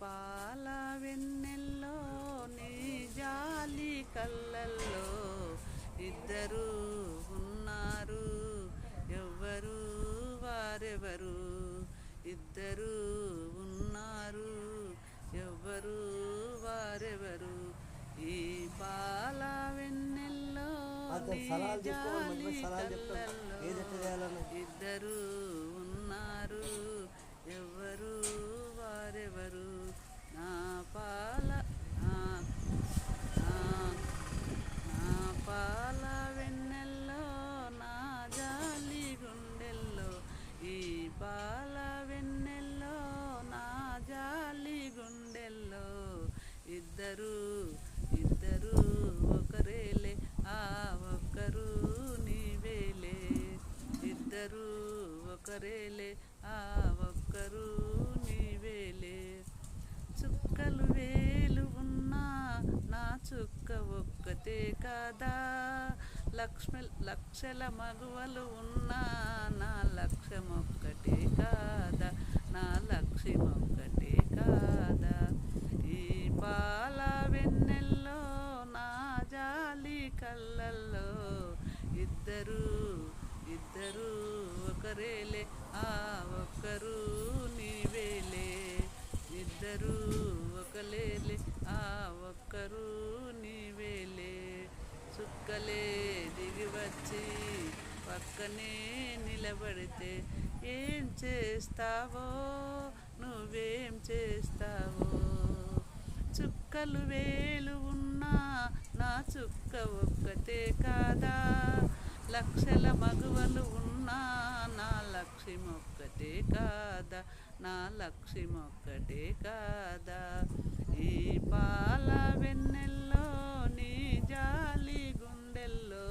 పాల వెన్నెల్లో నీ జాలి కళ్ళల్లో ఇద్దరు ఉన్నారు, ఎవ్వరు వారెవరు. ఇద్దరు ఉన్నారు, ఎవ్వరు వారెవరు. ఈ పాల వెన్నెల్లో నీ జాలి కళ్ళల్లో ఇద్దరు ఉన్నారు, ఎవ్వరు వారెవరు. నా పాల వెన్నెల్లో నా జాలి గుండెల్లో, ఈ పాల వెన్నెల్లో నా జాలి గుండెల్లో ఇద్దరు ఒకరేలే, ఆ ఒక్కరు నీవేలే. ఇద్దరు ఒకరేలే, ఆ ఒక్కరు నీవేలే. చుక్కలు వేలు ఉన్నా నా చుక్క ఒక్కతే కాదా. లక్షల మగువలు ఉన్నా నా లక్ష్యం ఒక్కటే కాదా, నా లక్ష్యం ఒక్కటే కాదా. ఈ పాల వెన్నెల్లో నా జాలి కళ్ళల్లో ఇద్దరు ఒకరేలే, ఆ ఒక్కరు నీవేలే. ఇద్దరు ఒకలేలే, ఆ ఒక్కరు నీవేలే. చుక్కలే దిగి వచ్చి పక్కనే నిలబడితే ఏం చేస్తావో, నువ్వేం చేస్తావో. చుక్కలు వేలు ఉన్నా నా చుక్క ఒక్కతే కాదా. లక్షల మగువలు ఉన్నా నా లక్ష్యం ఒక్కటే కాదా, నా లక్ష్యం ఒక్కటే కాదా. ఈ పాల వెన్నెల్లో నీ జాలి గుండెల్లో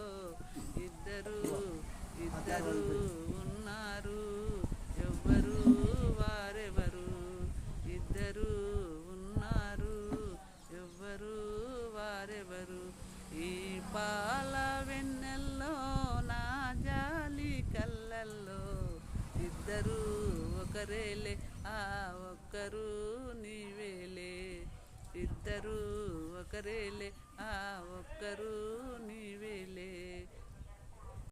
ఇద్దరు ఉన్నారు, ఎవ్వరు వారెవరు. ఇద్దరు ఉన్నారు, ఎవ్వరు వారెవరు. ఈ పాల వెన్నెల్లో నా జాలి కళ్ళల్లో ఇద్దరు ఒకరేలే, ఆ ఒక్కరు నీవేలే. ఇద్దరు ఒకరేలే, ఆ ఒక్కరు నీవేలే.